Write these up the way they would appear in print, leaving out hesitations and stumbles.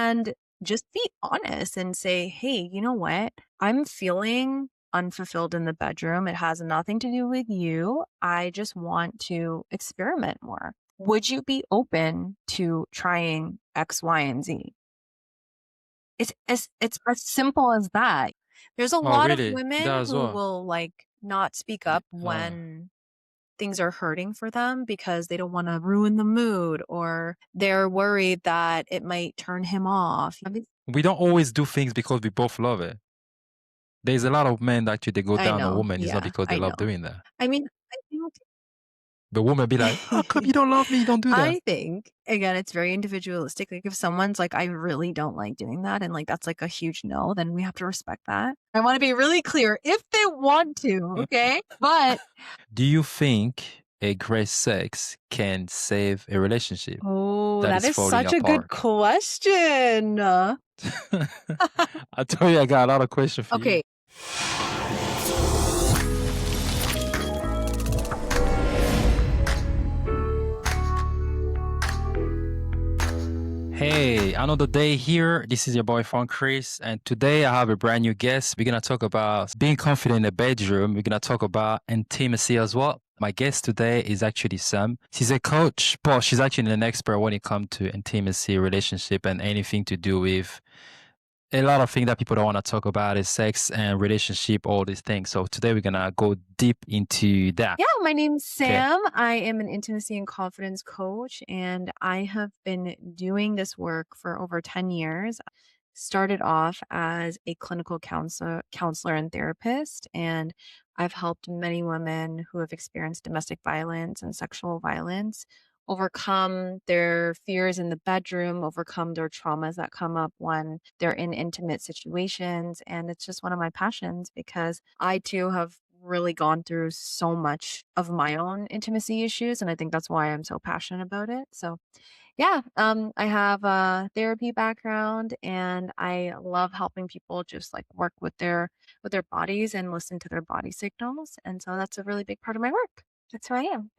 and just be honest and say, hey, you know what? I'm feeling unfulfilled in the bedroom. It has nothing to do with you. I just want to experiment more. Would you be open to trying X, Y, and Z? It's as simple as that. There's a Oh, lot of really? women That as who well. will, like, not speak up Oh. when things are hurting for them because they don't wanna ruin the mood or they're worried that it might turn him off. We don't always do things because we both love it. There's a lot of men that actually they go I down on know, women. It's not yeah, because they I love know. doing that. I mean, I think The woman be like, "How come you don't love me? You don't do that." I think, again, it's very individualistic. Like, if someone's like, "I really don't like doing that," and, like, that's, like, a huge no, then we have to respect that. I wanna be really clear, if they want to, okay? But Do you think a great sex can save a relationship oh, that that is is falling such a good apart? question. I told you I got a lot of questions for you. Okay. Hey, another day here. This is your boy Fun Chris, and today I have a brand new guest. We're gonna talk about being confident in the bedroom. We're gonna talk about intimacy as well. My guest today is actually Sam. She's a coach, but she's actually an expert when it comes to intimacy, relationship, and anything to do with a lot of things that people don't want to talk about is sex and relationship, all these things. So today we're gonna go deep into that. Yeah, my name's Okay. Sam. I am an intimacy and confidence coach, and I have been doing this work for over 10 years. Started off as a clinical counselor and therapist, and I've helped many women who have experienced domestic violence and sexual violence overcome their fears in the bedroom, overcome their traumas that come up when they're in intimate situations. And it's just one of my passions because I too have really gone through so much of my own intimacy issues. And I think that's why I'm so passionate about it. So yeah, I have a therapy background and I love helping people just like work with their bodies and listen to their body signals. And so that's a really big part of my work. That's who I am.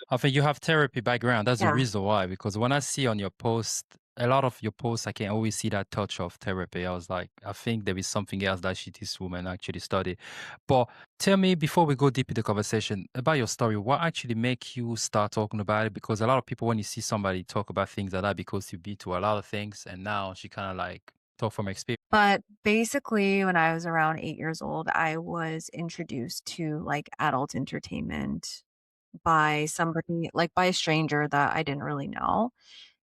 I think you have therapy background. That's the Yeah. reason why. Because when I see on your post, a lot of your posts, I can always see that touch of therapy. I was like, I think there is something else that this woman actually studied. But tell me before we go deep into the conversation about your story, what actually make you start talking about it? Because a lot of people, when you see somebody talk about things like that, because you've been to a lot of things, and now she kind of like talk from experience. But basically, when I was around 8 years old, I was introduced to like adult entertainment by somebody, like by a stranger that I didn't really know.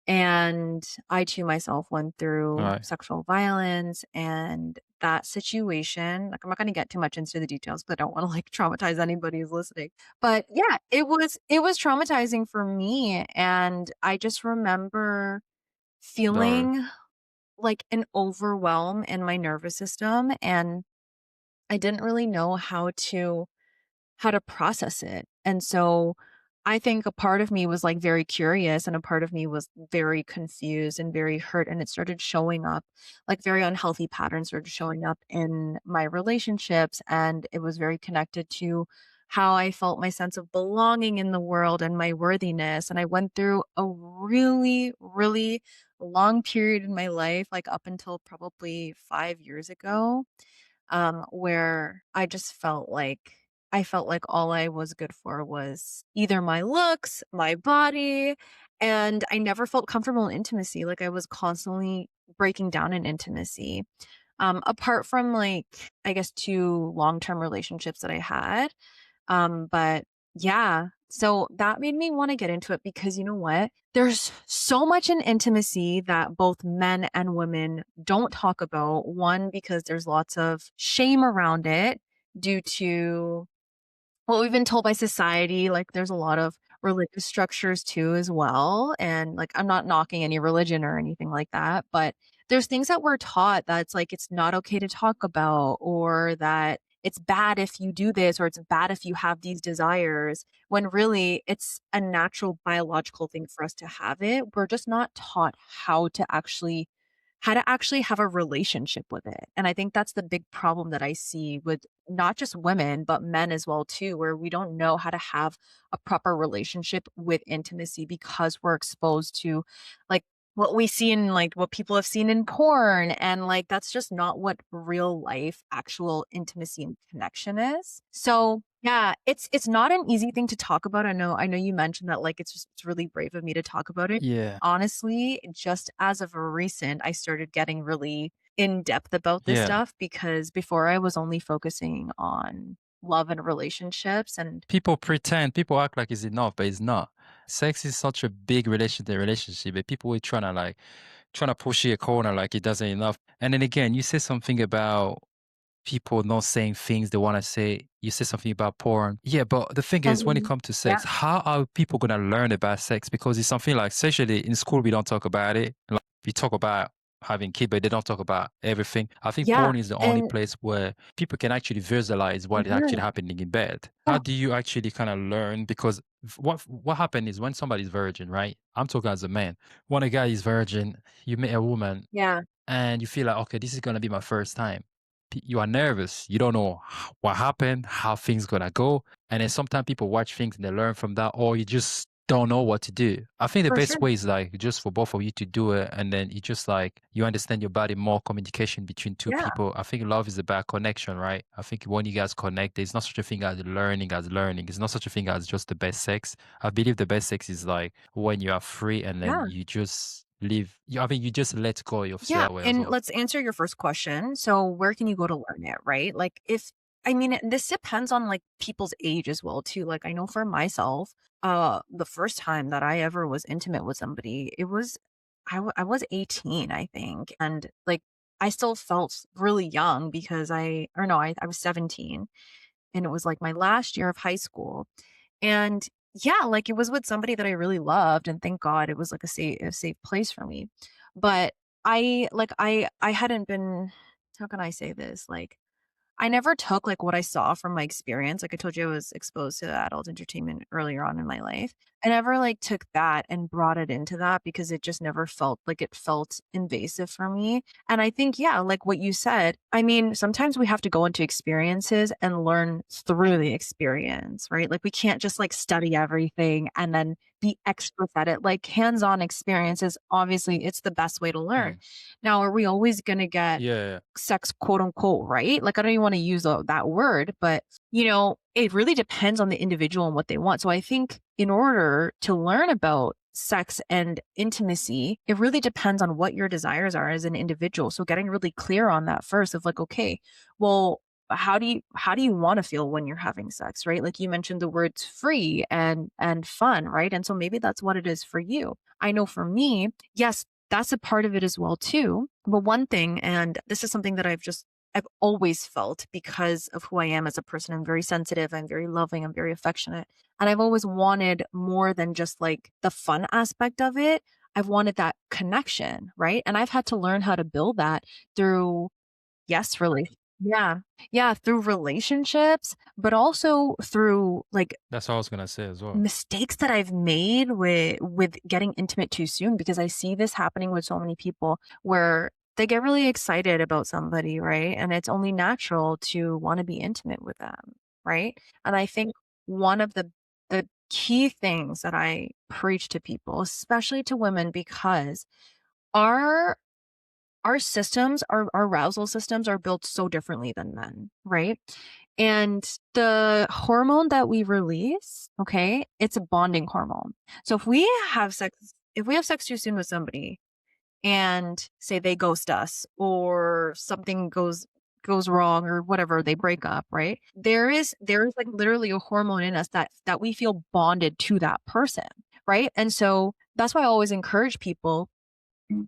And I too myself went All through right. sexual violence and that situation. Like, I'm not going to get too much into the details, but I don't want to like traumatize anybody who's listening. But yeah, it was traumatizing for me. And I just remember Don't worry. feeling like an overwhelm in my nervous system. And I didn't really know how to process it. And so I think a part of me was like very curious and a part of me was very confused and very hurt. And it started showing up like very unhealthy patterns started showing up in my relationships. And it was very connected to how I felt my sense of belonging in the world and my worthiness. And I went through a really, really long period in my life, like up until probably 5 years ago, where I felt like all I was good for was either my looks, my body, and I never felt comfortable in intimacy. Like I was constantly breaking down in intimacy. Apart from like I guess two long-term relationships that I had. But yeah, so that made me want to get into it because you know what? There's so much in intimacy that both men and women don't talk about. One, because there's lots of shame around it due to what we've been told by society. Like there's a lot of religious structures too, as well. And like, I'm not knocking any religion or anything like that, but there's things that we're taught that's like, it's not okay to talk about, or that it's bad if you do this, or it's bad if you have these desires, when really it's a natural biological thing for us to have it. We're just not taught how to actually have a relationship with it. And I think that's the big problem that I see with not just women, but men as well too, where we don't know how to have a proper relationship with intimacy because we're exposed to like what we see in like what people have seen in porn, and like that's just not what real life actual intimacy and connection is. So yeah, it's not an easy thing to talk about. I know you mentioned that like it's really brave of me to talk about it. Yeah. Honestly, just as of recent, I started getting really in depth about this Yeah. stuff because before I was only focusing on love and relationships and People pretend, people act like it's enough, but it's not. Sex is such a big relationship, but people are trying to push it a corner like it doesn't enough. And then again, you say something about people not saying things they want to say. You say something about porn. Yeah, but the thing is, when it Mhm. comes to Yeah, sex, how are people going to learn about sex? Because it's something like, especially in school, we don't talk about it. Like, we talk about having kids, but they don't talk about everything. I think yeah, porn is the only and place where people can actually visualize what is actually mhm. happening in bed. How Oh, do you actually kind of learn? Because what happened is when somebody's virgin, right? I'm talking as a man. When a guy is virgin, you meet a woman yeah, and you feel like, okay, this is gonna be my first time. You are nervous. You don't know what happened, how things gonna go, and then sometimes people watch things and they learn from that, or you just don't know what to do. I think the for sure. best way is like just for both of you to do it, and then you just like you understand your body more, communication between two Yeah, people. I think love is about connection, right? I think when you guys connect, there's not such a thing as learning as learning. It's not such a thing as just the best sex. I believe the best sex is like when you are free and then yeah. you just live. I mean, you just let go of Yeah, yourself as and well. let's answer your first question. So where can you go to learn it, right? Like if I mean, this depends on like people's age as well too. Like I know for myself, the first time that I ever was intimate with somebody, it was I was 18, I think. And like I still felt really young because I was 17 and it was like my last year of high school. And yeah, like it was with somebody that I really loved and thank God it was like a safe place for me. But I hadn't been how can I say this? Like I never took, like, what I saw from my experience. Like I told you, I was exposed to adult entertainment earlier on in my life. I never, like, took that and brought it into that because it just never felt like it felt invasive for me. And I think, yeah, like what you said, I mean, sometimes we have to go into experiences and learn through the experience, right? Like, we can't just, like, study everything and then be experts at it. Like, hands-on experiences, obviously, it's the best way to learn. Mhm. Now, are we always gonna get Yeah, sex quote unquote right, like I don't even want to use that word, but it really depends on the individual and what they want. So I think in order to learn about sex and intimacy, it really depends on what your desires are as an individual. So getting really clear on that first of like, okay, well, how do you want to feel when you're having sex, right? Like you mentioned the words free and fun, right? And so maybe that's what it is for you. I know for me, yes, that's a part of it as well too. But one thing, and this is something that I've always felt because of who I am as a person. I'm very sensitive, I'm very loving, I'm very affectionate. And I've always wanted more than just like the fun aspect of it. I've wanted that connection, right? And I've had to learn how to build that through yes, really. Yeah. Yeah, through relationships, but also through like that's what I was gonna say as well. mistakes that I've made with getting intimate too soon because I see this happening with so many people where they get really excited about somebody, right? And it's only natural to want to be intimate with them, right? And I think one of the key things that I preach to people, especially to women, because our our arousal systems are built so differently than men, right? And the hormone that we release, okay, it's a bonding hormone. So if we have sex too soon with somebody and say they ghost us or something goes wrong or whatever, they break up, right? There is like literally a hormone in us that we feel bonded to that person, right? And so that's why I always encourage people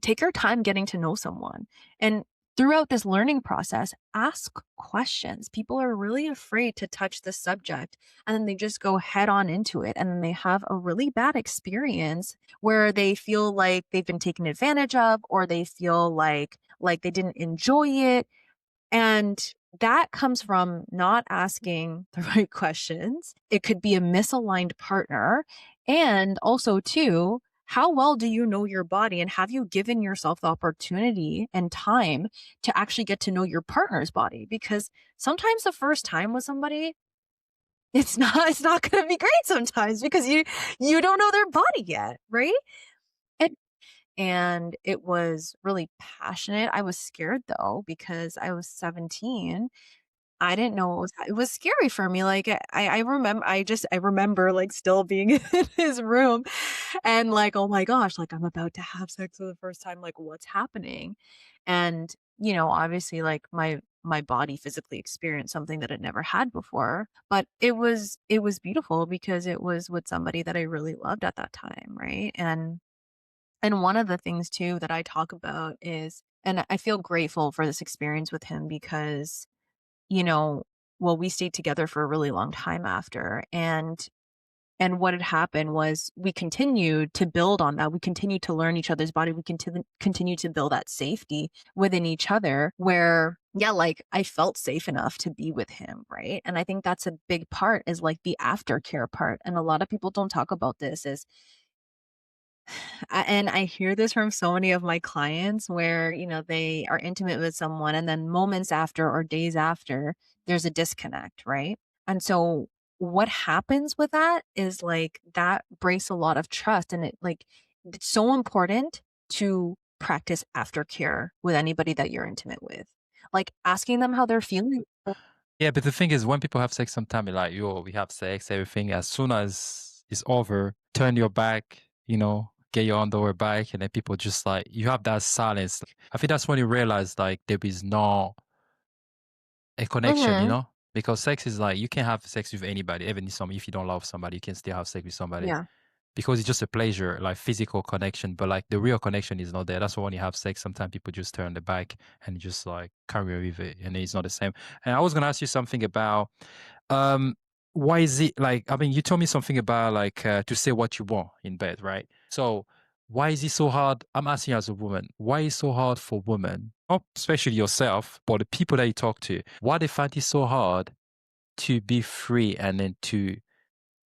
take your time getting to know someone. And throughout this learning process, ask questions. People are really afraid to touch the subject and then they just go head on into it. And then they have a really bad experience where they feel like they've been taken advantage of or they feel like they didn't enjoy it and that comes from not asking the right questions. It could be a misaligned partner. And also, too, how well do you know your body and have you given yourself the opportunity and time to actually get to know your partner's body? Because sometimes the first time with somebody, it's not going to be great sometimes because you don't know their body yet, right? and it was really passionate. I was scared though because I was 17. I didn't know it was scary for me, like, I remember, like, still being in his room and, like, "Oh my gosh, like, I'm about to have sex for the first time, like, what's happening?" And, obviously, like, my body physically experienced something that it never had before, but it was beautiful because it was with somebody that I really loved at that time, right? And one of the things too that I talk about is and I feel grateful for this experience with him because you know, well, we stayed together for a really long time after, and what had happened was we continued to build on that. We continued to learn each other's body. We continue to build that safety within each other where, yeah, like I felt safe enough to be with him, right? And I think that's a big part is like the aftercare part. And a lot of people don't talk about this is and I hear this from so many of my clients where, they are intimate with someone and then moments after or days after, there's a disconnect, right? And so what happens with that is like that breaks a lot of trust and it's so important to practice aftercare with anybody that you're intimate with. Like asking them how they're feeling. Yeah, but the thing is, when people have sex, sometimes like, yo, we have sex, everything. As soon as it's over, turn your back, get your underwear back, and then people just like you have that silence. I think that's when you realize like there is no a connection, Mhm. because sex is like you can have sex with anybody, even if you don't love somebody, you can still have sex with somebody Yeah. because it's just a pleasure, like physical connection. But like the real connection is not there. That's why when you have sex, sometimes people just turn the back and just like carry on with it, and it's not the same. And I was gonna ask you something about um, why is it like, I mean, you told me something about like to say what you want in bed, right? So why is it so hard? I'm asking you as a woman, why is it so hard for women, not especially yourself, but the people that you talk to, why they find it so hard to be free and then to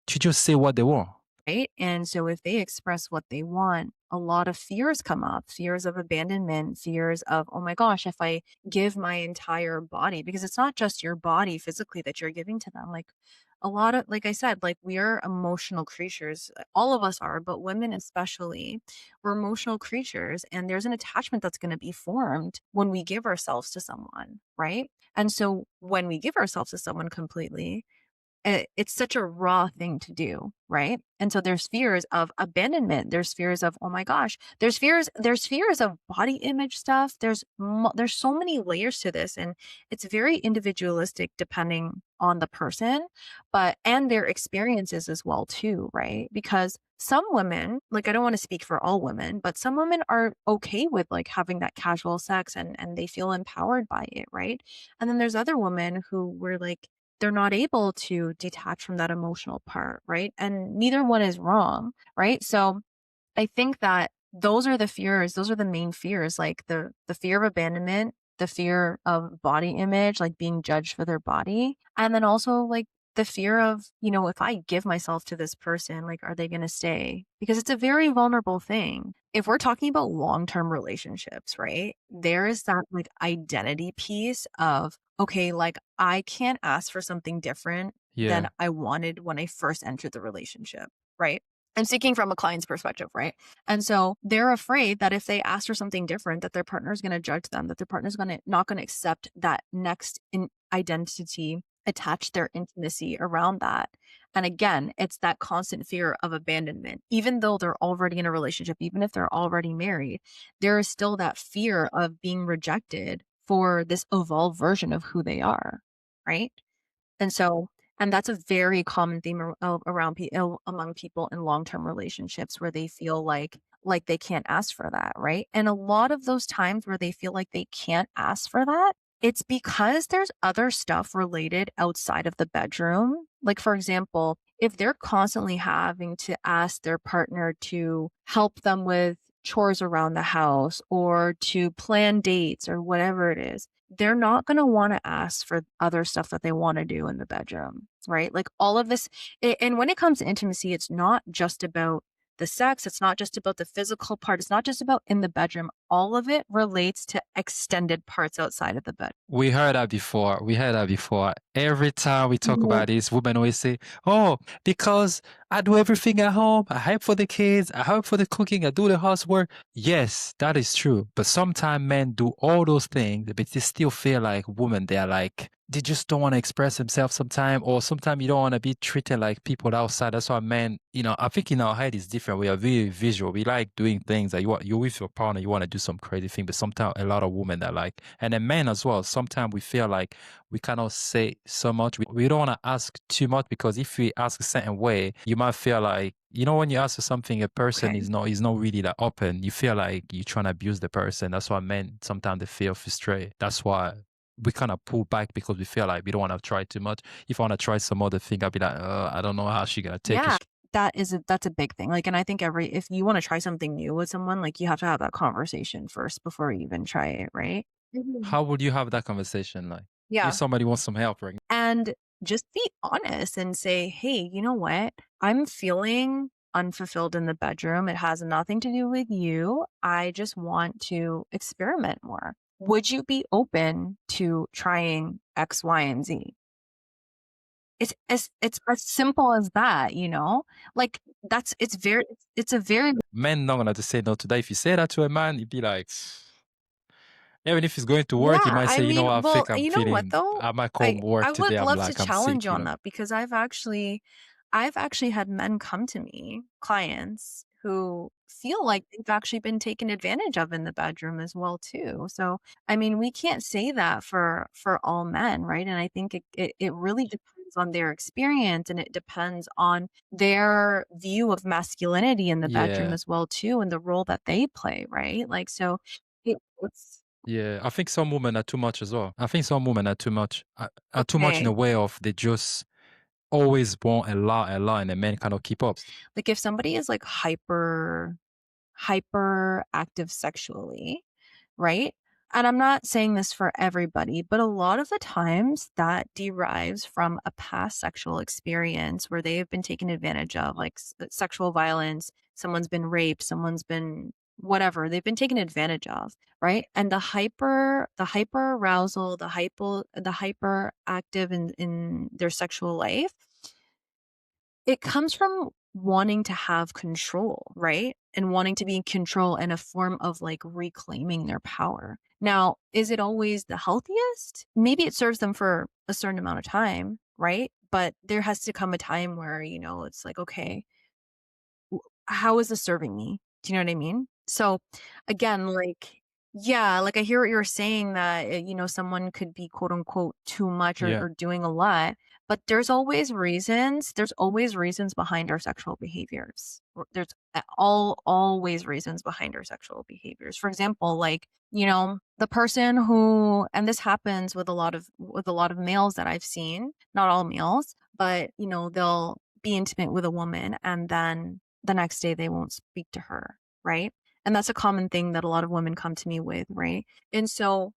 just say what they want? Right? And so if they express what they want, a lot of fears come up, fears of abandonment, fears of, oh my gosh, if I give my entire body, because it's not just your body physically that you're giving to them. Like a lot of, like I said, like we are emotional creatures. All of us are, but women especially, we're emotional creatures. And there's an attachment that's going to be formed when we give ourselves to someone, right? And so when we give ourselves to someone completely, it's such a raw thing to do, right? And so there's fears of abandonment, there's fears of, "Oh my gosh." There's fears of body image stuff, there's so many layers to this, and it's very individualistic depending on the person, but and their experiences as well too, right? Because some women, like, I don't wanna speak for all women, but some women are okay with, like, having that casual sex and they feel empowered by it, right? And then there's other women who were like, they're not able to detach from that emotional part, right? And neither one is wrong, right? So I think that those are the main fears, like the fear of abandonment, the fear of body image, like being judged for their body, and then also like the fear of, if I give myself to this person, like are they going to stay? Because it's a very vulnerable thing. If we're talking about long-term relationships, right? There is that like identity piece of okay, like I can't ask for something different than Yeah. I wanted when I first entered the relationship, right? I'm speaking from a client's perspective, right? And so they're afraid that if they ask for something different, that their partner is going to judge them, that their partner's going to not going to accept that next in identity, attach their intimacy around that. And again, it's that constant fear of abandonment. Even though they're already in a relationship, even if they're already married, there is still that fear of being rejected for this evolved version of who they are, right? And so and that's a very common theme around among people in long-term relationships where they feel like they can't ask for that, right? And a lot of those times where they feel like they can't ask for that, it's because there's other stuff related outside of the bedroom. Like for example, if they're constantly having to ask their partner to help them with chores around the house or to plan dates or whatever it is, they're not going to want to ask for other stuff that they want to do in the bedroom, right? Like all of this. And when it comes to intimacy, it's not just about the sex, it's not just about the physical part, it's not just about in the bedroom. All of it relates to extended parts outside of the bed. We heard that before. We heard that before. Every time we talk Mhm. about this, women always say, "Oh, because I do everything at home. I help for the kids. I help for the cooking. I do the housework. Yes, that is true. But sometimes men do all those things, but they still feel like women. They're like, they just don't want to express themselves sometimes, or sometimes you don't want to be treated like people outside. That's why men, I think in our head is different. We are very visual. We like doing things that you're with your partner, you want to do some crazy thing, but sometimes a lot of women are like, and then men as well. Sometimes we feel like we cannot say so much. We don't want to ask too much because if we ask a certain way, you might feel like, when you ask for something, a person Okay. is not really that open. You feel like you're trying to abuse the person. That's why men sometimes they feel frustrated. That's why we kind of pull back because we feel like we don't want to try too much. If I want to try some other thing, I'll be like, I don't know how she gonna take Yeah. it. That's a big thing. Like, and I think if you want to try something new with someone, like you have to have that conversation first before you even try it, right? Mhm. How would you have that conversation like? If Yeah. somebody wants some help, right? And just be honest and say, "Hey, you know what? I'm feeling unfulfilled in the bedroom. It has nothing to do with you. I just want to experiment more. Would you be open to trying X, Y, and Z?" It's as simple as that, you know? Like, it's a very Men not gonna just say no to that. If you say that to a man, he'd be like, even if he's going to work, he Yeah, might I say, mean, I well, think I'm you know what feeling, though? I might call I work today. would I'm love to like, I'm sick, challenge you on that because I've actually had men come to me, clients who feel like they've actually been taken advantage of in the bedroom as well too. So, I mean, we can't say that for all men, right? And I think it really depends on their experience and it depends on their view of masculinity in the bedroom Yeah. as well too and the role that they play, right? Like so it's Yeah, I think some women are too much as well. I think some women are too much, are too much in okay. a way of they just always want a lot, and the men cannot keep up. Like if somebody is like hyperactive sexually, right? And I'm not saying this for everybody, but a lot of the times that derives from a past sexual experience where they have been taken advantage of, like sexual violence, someone's been raped, someone's been whatever, they've been taken advantage of, right? And the hyper arousal, the hyperactive in their sexual life, it comes from wanting to have control, right? And wanting to be in control in a form of, like, reclaiming their power. Now, is it always the healthiest? Maybe it serves them for a certain amount of time, right? But there has to come a time where, it's like, "Okay, how is this serving me?" Do you know what I mean? So, again, like yeah, like, I hear what you're saying that, someone could be, quote, unquote, "too much" or Yeah. or doing a lot, but there's always reasons behind our sexual behaviors. There's always reasons behind our sexual behaviors. For example, like, the person who and this happens with a lot of males that I've seen, not all males, but, they'll be intimate with a woman and then the next day they won't speak to her, right? And that's a common thing that a lot of women come to me with, right? And so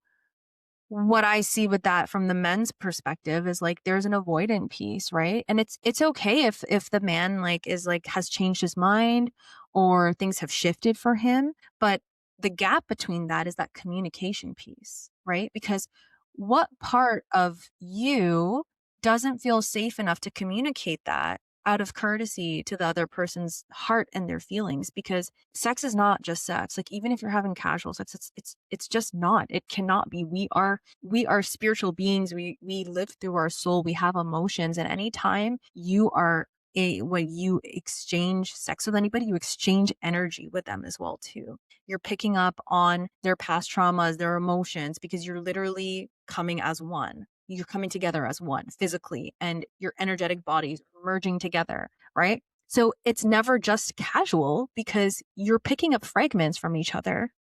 what I see with that from the men's perspective is like there's an avoidant piece, right? And it's okay if the man like is like has changed his mind or things have shifted for him, but the gap between that is that communication piece, right? Because what part of you doesn't feel safe enough to communicate that out of courtesy to the other person's heart and their feelings because sex is not just sex. Like even if you're having casual sex, it's just not. It cannot be. We are spiritual beings. We live through our soul. We have emotions. And anytime when you exchange sex with anybody, you exchange energy with them as well too. You're picking up on their past traumas, their emotions, because you're literally coming as one. You're coming together as one physically, and your energetic bodies are merging together, right? So it's never just casual because you're picking up fragments from each other,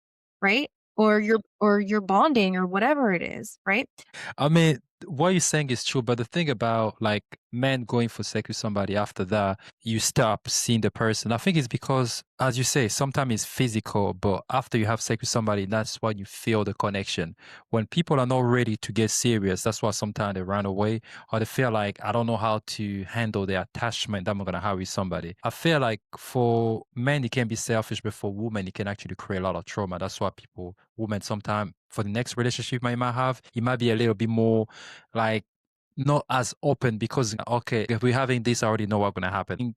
right? Or you're bonding or whatever it is, right? I mean, what you're saying is true, but the thing about like men going for sex with somebody after that, you stop seeing the person. I think it's because, as you say, sometimes it's physical, but after you have sex with somebody, that's when you feel the connection. When people are not ready to get serious, that's why sometimes they run away or they feel like, I don't know how to handle the attachment that I'm going to have with somebody. I feel like for men, it can be selfish, but for women, it can actually create a lot of trauma. That's why women sometimes for the next relationship you might have, it might be a little bit more like not as open because okay, if we're having this, I already know what's gonna happen.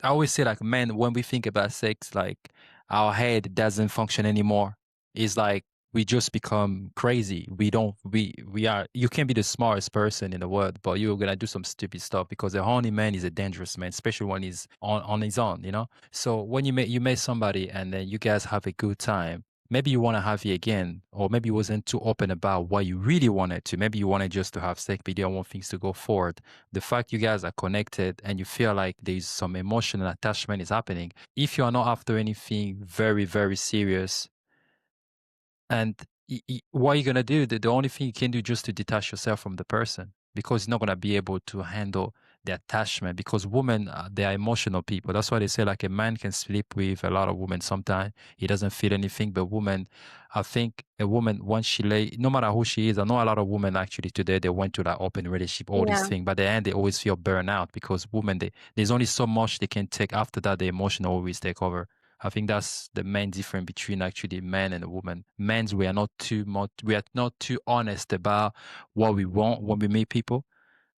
I always say like men, when we think about sex, like our head doesn't function anymore. It's like we just become crazy. We don't we are you can be the smartest person in the world, but you're gonna do some stupid stuff because a horny man is a dangerous man, especially when he's on his own, you know? So when you meet somebody and then you guys have a good time, maybe you want to have it again, or maybe you wasn't too open about what you really wanted to. Maybe you wanted just to have sex, but you don't want things to go forward. The fact you guys are connected and you feel like there's some emotional attachment is happening, if you are not after anything very, very serious, and what you're gonna do, the only thing you can do just to detach yourself from the person because you're not gonna be able to handle the attachment. Because women, they are emotional people. That's why they say like a man can sleep with a lot of women. Sometimes he doesn't feel anything, but woman, I think a woman once she lay, no matter who she is, I know a lot of women actually today they went to that open relationship, all these Yeah. things, but at the end they always feel burnout because women, there's only so much they can take. After that, the emotion always take over. I think that's the main difference between actually men and women. Men's we are not too honest about what we want when we meet people.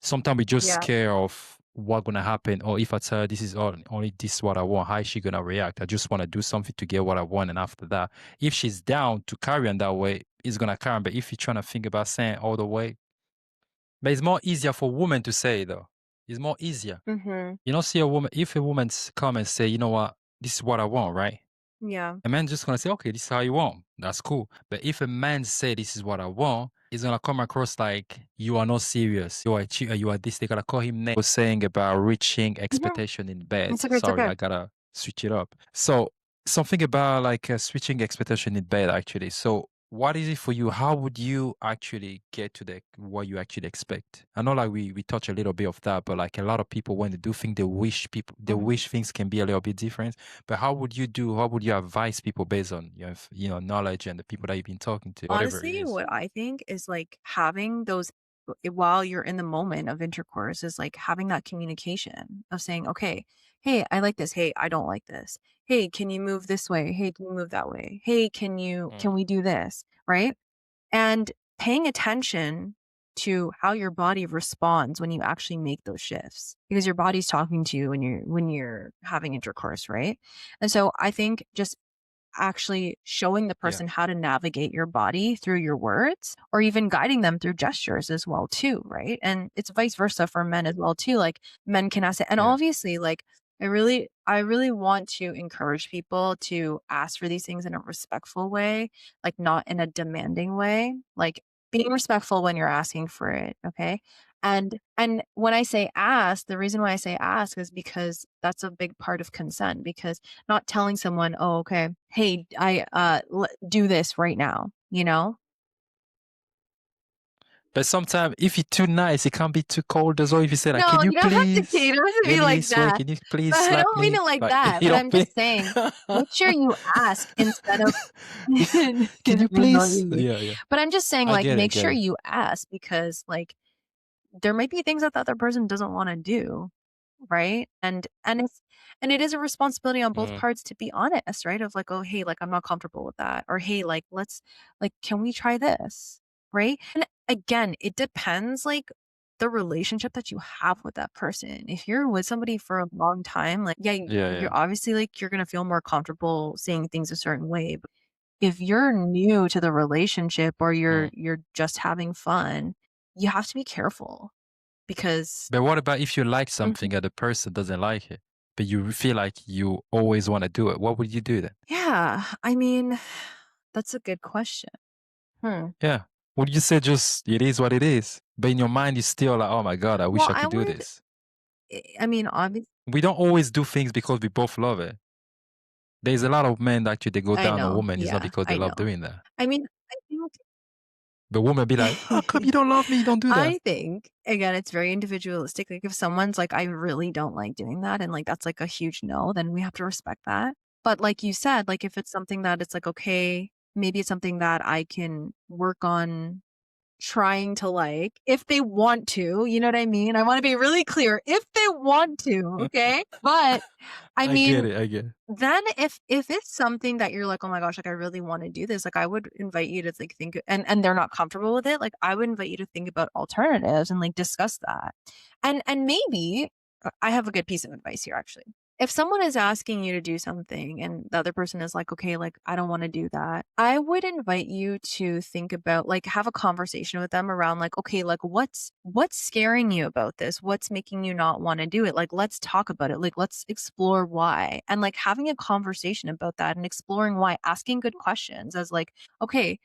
Sometimes we just Yeah. scared of what's gonna happen, or if I tell her this is only this what I want, how is she gonna react? I just want to do something to get what I want, and after that, if she's down to carry on that way, it's gonna carry on. But if you're trying to think about saying all the way, but it's more easier for women to say though. It's more easier. Mhm. You know, see a woman if a woman come and say, you know what, this is what I want, right? Yeah. A man just gonna say, okay, this is how you want. That's cool. But if a man say this is what I want, it's gonna come across like you are not serious. You are you are this. They gotta call him name. Was saying about reaching Mhm. expectation in bed. It's okay, it's Sorry, okay. I gotta switch it up. So something about like switching expectation in bed actually. So what is it for you? How would you actually get to the what you actually expect? I know like we touch a little bit of that, but like a lot of people when they do think they Mhm. wish things can be a little bit different. But how would you do? How would you advise people based on your, knowledge and the people that you've been talking to, whatever it Honestly, is? what I think is, like, having those while you're in the moment of intercourse is, like, having that communication of saying, "Okay, hey, I like this. Hey, I don't like this. Hey, can you move this way? Hey, can you move that way? Hey, can Mm. we do this?" Right? And paying attention to how your body responds when you actually make those shifts because your body's talking to you when you're having intercourse, right? And so I think just actually showing the Yeah, person how to navigate your body through your words or even guiding them through gestures as well too, right? And it's vice versa for men as well too. Like men can ask it. And yeah, obviously like I really want to encourage people to ask for these things in a respectful way, like not in a demanding way. Like being respectful when you're asking for it, okay? And when I say ask, the reason why I say ask is because that's a big part of consent because not telling someone, "Oh, okay. Hey, do this right now," you know? but sometimes if you're too nice, it can't be too cold as well. If you say like, No, "Can you you don't have to please it doesn't have to get be me like this way? that. Can you please But I slap don't mean me?" it like Like that, you but don't I'm think? just saying, make sure you ask instead of Can you please? annoying me. Yeah, yeah. But I'm just saying, I like, get it, make get sure it. you ask because, like, there might be things that the other person doesn't wanna do. Right? And it is a responsibility on both Mm, parts to be honest, right? Of like, "Oh, hey, like, I'm not comfortable with that," or, "Hey, like, can we try this?" Right? And again, it depends, like, the relationship that you have with that person. If you're with somebody for a long time, like, yeah, yeah, you're yeah. obviously, like, you're gonna feel more comfortable saying things a certain way, but if you're new to the relationship or Mm. you're just having fun, you have to be careful because But what about if you like Mhm. something and the person doesn't like it, but you feel like you always want to do it? What would you do then? Yeah, I mean, that's a good question. Hmm. Yeah. Would you say just it is what it is? But in your mind, you're still like, oh my God, I wish Well, I I could do would this. I mean, obviously, We don't always do things because we both love it. There's a lot of men that actually they go I down on know. women. It's not Yeah, because they I love know. doing that. I mean, I think The woman be like, how come you don't love me? You don't do that. I think, again, it's very individualistic. Like, if someone's like, "I really don't like doing that," and, like, that's, like, a huge no, then we have to respect that. But like you said, like, if it's something that it's like, okay, maybe it's something that I can work on trying to like, if they want to, you know what I mean? I wanna be really clear, if they want to, okay? But, I I get mean, it. I get it. then if it's something that you're like, "Oh my gosh, like, I really wanna do this," like, I would invite you to, like, think and they're not comfortable with it, like, I would invite you to think about alternatives and, like, discuss that. And maybe I have a good piece of advice here, actually. if someone is asking you to do something and the other person is like, "Okay, like, I don't wanna do that," I would invite you to think about like, have a conversation with them around like, "Okay, like, what's scaring you about this? What's making you not wanna do it? Like, let's talk about it. Like, let's explore why." And, like, having a conversation about that and exploring why, asking good questions as like, "Okay,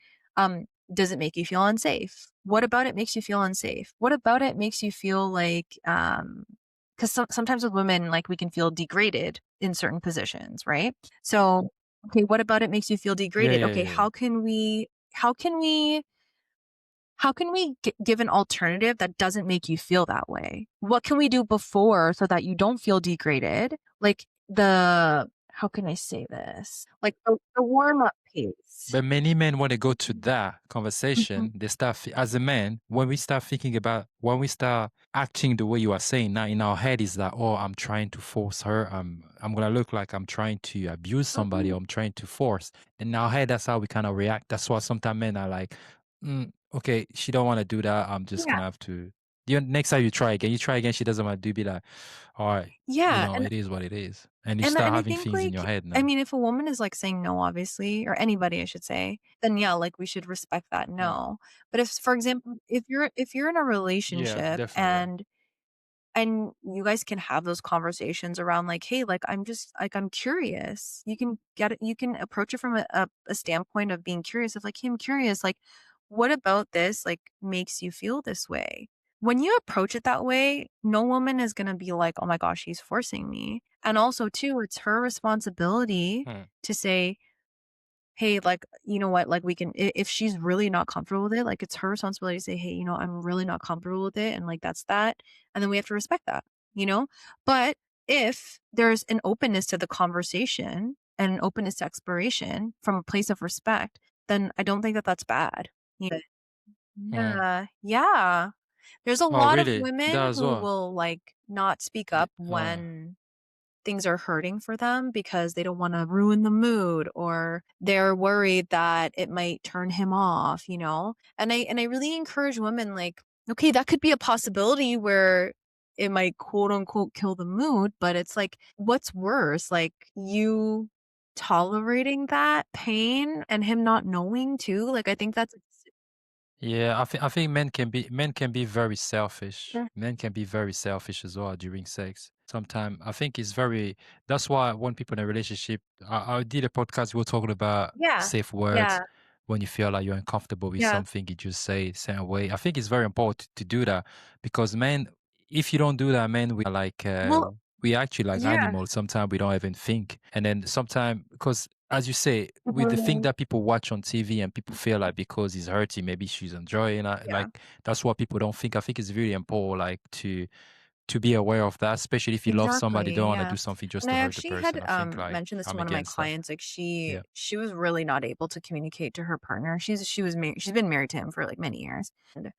does it make you feel unsafe? What about it makes you feel unsafe? What about it makes you feel like, 'cause sometimes with women, like, we can feel degraded in certain positions, right? So, okay, what about it makes you feel Yeah, degraded? yeah, Okay, yeah. how can we give an alternative that doesn't make you feel that way? What can we do before so that you don't feel degraded? Like, how can I say this? Like, the warm-up piece. But many men, when they go to that Mhm. conversation, they start, as a man, when we start thinking about, when we start acting the way you are saying now in our head is that, oh, I'm trying to force her. I'm going to look like I'm trying to abuse somebody or Mhm. I'm trying to force. In our head, that's how we kind of react. That's why sometimes men are like, okay, she don't want to do that. I'm just going Yeah. to have to. Next time you try again, she doesn't want to do, be like, all right, Yeah, and it is what it is. And you And start and I having think, things in your like head I now. mean, if a woman is, like, saying no, obviously, or anybody, I should say, then, yeah, like, we should respect that Mm. no. But if, for example, if you're in a Yeah, relationship definitely. Yeah. and you guys can have those conversations around like, "Hey, like, I'm just like, I'm curious." You can approach it from a standpoint of being curious of like, "Hey, I'm curious, like, what about this, like, makes you feel this way?" When you approach it that way, no woman is gonna be like, "Oh my gosh, he's forcing me." And also too, it's her responsibility Mm. to say, "Hey, like, you know what? Like, we can if she's really not comfortable with it, like, it's her responsibility to say, "Hey, I'm really not comfortable with it," and, like, that's that, and then we have to respect that, you know? But if there's an openness to the conversation and an openness to exploration from a place of respect, then I don't think that that's bad. Yeah. Mm. Yeah, yeah. There's a Oh, lot of really? women That as who well? will, like, not speak up when things are hurting for them because they don't wanna ruin the mood or they're worried that it might turn him off, you know? And I really encourage women, like, okay, that could be a possibility where it might quote unquote "kill the mood," but it's like, what's worse? Like, you tolerating that pain and him not knowing too? Like, I think that's Yeah, I think men can be very selfish. Mm, Men can be very selfish as well during sex. Sometimes I think it's very. That's why when people in a relationship, I did a podcast. We were talking about yeah. safe words. Yeah. When you feel like you're uncomfortable with Yeah. something, you just say it the same way. I think it's very important to do that because men, if you don't do that, men, we are like Well, we actually like yeah. animals. Sometimes we don't even think, and then sometimes because as you say, with the thing Mhm. that people watch on TV and people feel like because he's hurting, maybe she's enjoying it. Yeah. Like that's what people don't think. I think it's really important, like to be aware of that, especially if you love somebody, don't Exactly, want to yeah. do something just And I to hurt the actually had, person. I think like mentioned this to I'm one of my against that. clients, like, she Yeah. she was really not able to communicate to her partner. She's been married to him for, like, many years, and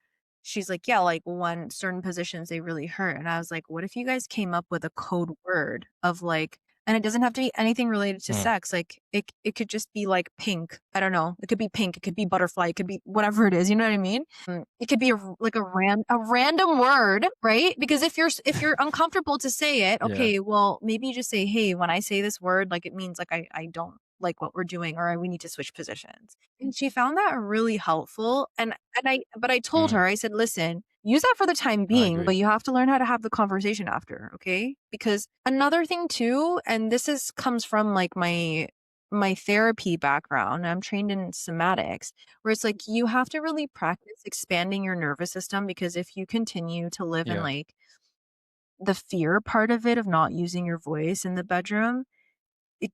she's like, "Yeah, like, when certain positions, they really hurt," and I was like, "What if you guys came up with a code word of, like," and it doesn't have to be anything related to Mm. sex, like, it could just be, like, pink. I don't know. It could be pink, it could be butterfly, it could be whatever it is, you know what I mean? It could be a random word, right? Because if you're uncomfortable to say it, Yeah. okay, well, maybe you just say, "Hey, when I say this word, like, it means, like, I don't like what we're doing or we need to switch positions." And she found that really helpful, but I told Mm. her, I said, "Listen, use that for the time I being, but agree. you have to learn how to have the conversation after, okay?" Because another thing too, and this is comes from, like, my therapy background, I'm trained in somatics, where it's like you have to really practice expanding your nervous system because if you continue to live in, Yeah. like, the fear part of it of not using your voice in the bedroom,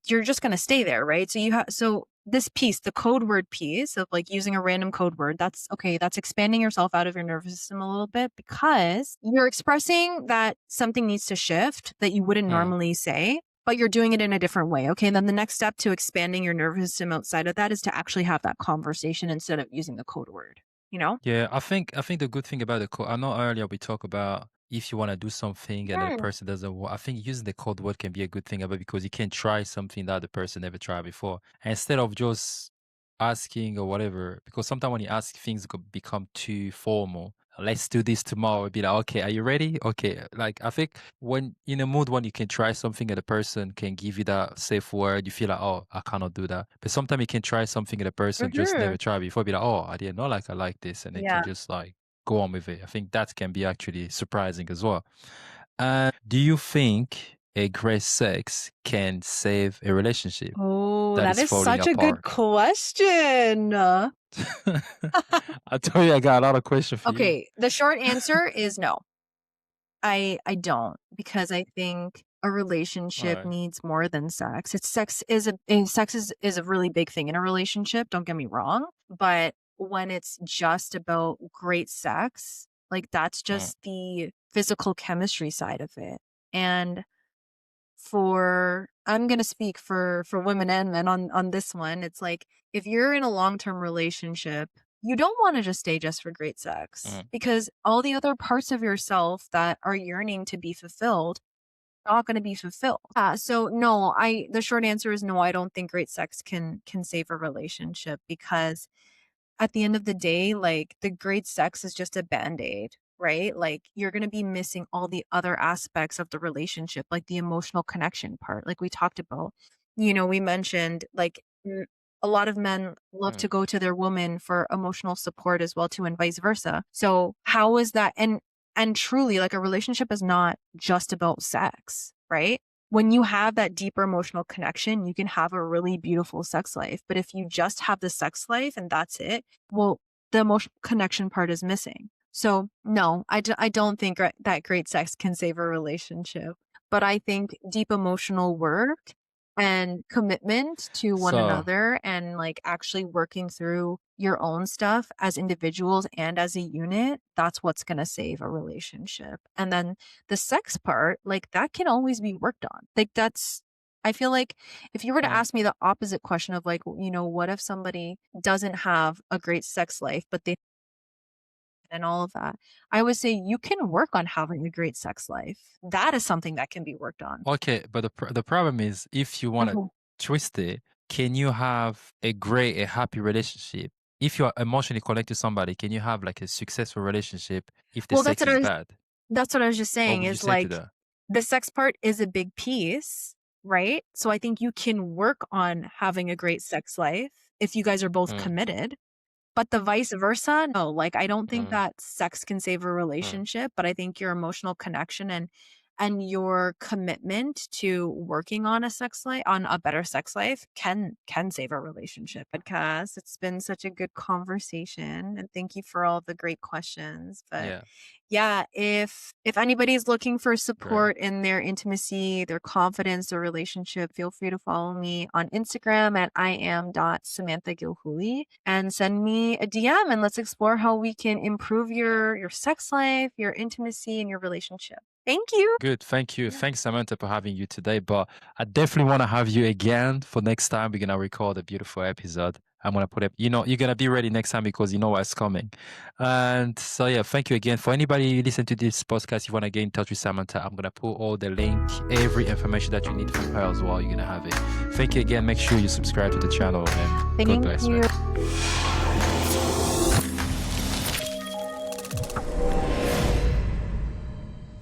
you're just gonna stay there, right? So this piece, the code word piece of, like, using a random code word, that's okay, that's expanding yourself out of your nervous system a little bit because you're expressing that something needs to shift that you wouldn't Mm. normally say, but you're doing it in a different way, okay? And then the next step to expanding your nervous system outside of that is to actually have that conversation instead of using the code word, you know? Yeah, I think the good thing about the code, I know earlier we talked about if you want to do something and the Mm, person doesn't want, I think using the code word can be a good thing about because you can try something that the person never tried before. And instead of just asking or whatever, because sometimes when you ask things become too formal, let's do this tomorrow. Be like, okay, are you ready? Okay. Like I think when in a mood when you can try something and the person can give you that safe word, you feel like, oh, I cannot do that. But sometimes you can try something and the person just Mhm. never try before, be like, oh, I didn't know like I like this, and they can Yeah. just like go on with it. I think that can be actually surprising as well. Do you think a great sex can save a relationship Oh, that that is is falling such a good apart? question. I told you I got a lot of questions for you. Okay, the short answer is no. I don't, because I think a relationship Right. needs more than sex. It's sex is a really big thing in a relationship, don't get me wrong, but when it's just about great sex, like that's Mm, just the physical chemistry side of it. And for I'm gonna speak for women and men on this one. It's like if you're in a long-term relationship, you don't wanna just stay just for great sex mm, because all the other parts of yourself that are yearning to be fulfilled not gonna be fulfilled. So no, I the short answer is no, I don't think great sex can save a relationship because at the end of the day, like, the great sex is just a Band-Aid, right? Like, you're gonna be missing all the other aspects of the relationship, like the emotional connection part, like we talked about. We mentioned, like, a lot of men love to mm, go to their woman for emotional support as well too, and vice versa. So, how is that and truly, like, a relationship is not just about sex, right? When you have that deeper emotional connection, you can have a really beautiful sex life. But if you just have the sex life and that's it, well, the emotional connection part is missing. So, no, I don't think that great sex can save a relationship. But I think deep emotional work and commitment to one So, another and like actually working through your own stuff as individuals and as a unit, that's what's going to save a relationship. And then the sex part, like that can always be worked on. Like I feel like if you were to mm, ask me the opposite question of like, what if somebody doesn't have a great sex life, but they and all of that, I would say you can work on having a great sex life. That is something that can be worked on. okay, but the problem is if you want to Mhm. twist it, can you have a happy relationship? If you are emotionally connected to somebody, can you have like a successful relationship if the Well, sex is bad? that's what I was just What saying would you is say to like that? the sex part is a big piece, right? So I think you can work on having a great sex life if you guys are both Mm, committed. But the vice versa, no, like, I don't think mm, that sex can save a mm. relationship, but I think your emotional connection and your commitment to working on a better sex life can save a relationship. Podcast. It's been such a good conversation, and thank you for all the great questions. But Yeah, yeah, if anybody's looking for great. support in their intimacy, their confidence, their relationship, feel free to follow me on Instagram at Samantha Gilhooly and send me a DM and let's explore how we can improve your sex life, your intimacy, and your relationship. Thank you. Good. Thank you. Yeah. Thanks, Samantha, for having you today. But I definitely want to have you again for next time. We're gonna record a beautiful episode. I'm gonna put it, you're gonna be ready next time because you know what's coming. And so yeah, thank you again. For anybody who listen to this podcast, you wanna get in touch with Samantha, I'm gonna put all the link, every information that you need from her as well. You're gonna have it. Thank you again. Make sure you subscribe to the channel and God Thank bless, you. man.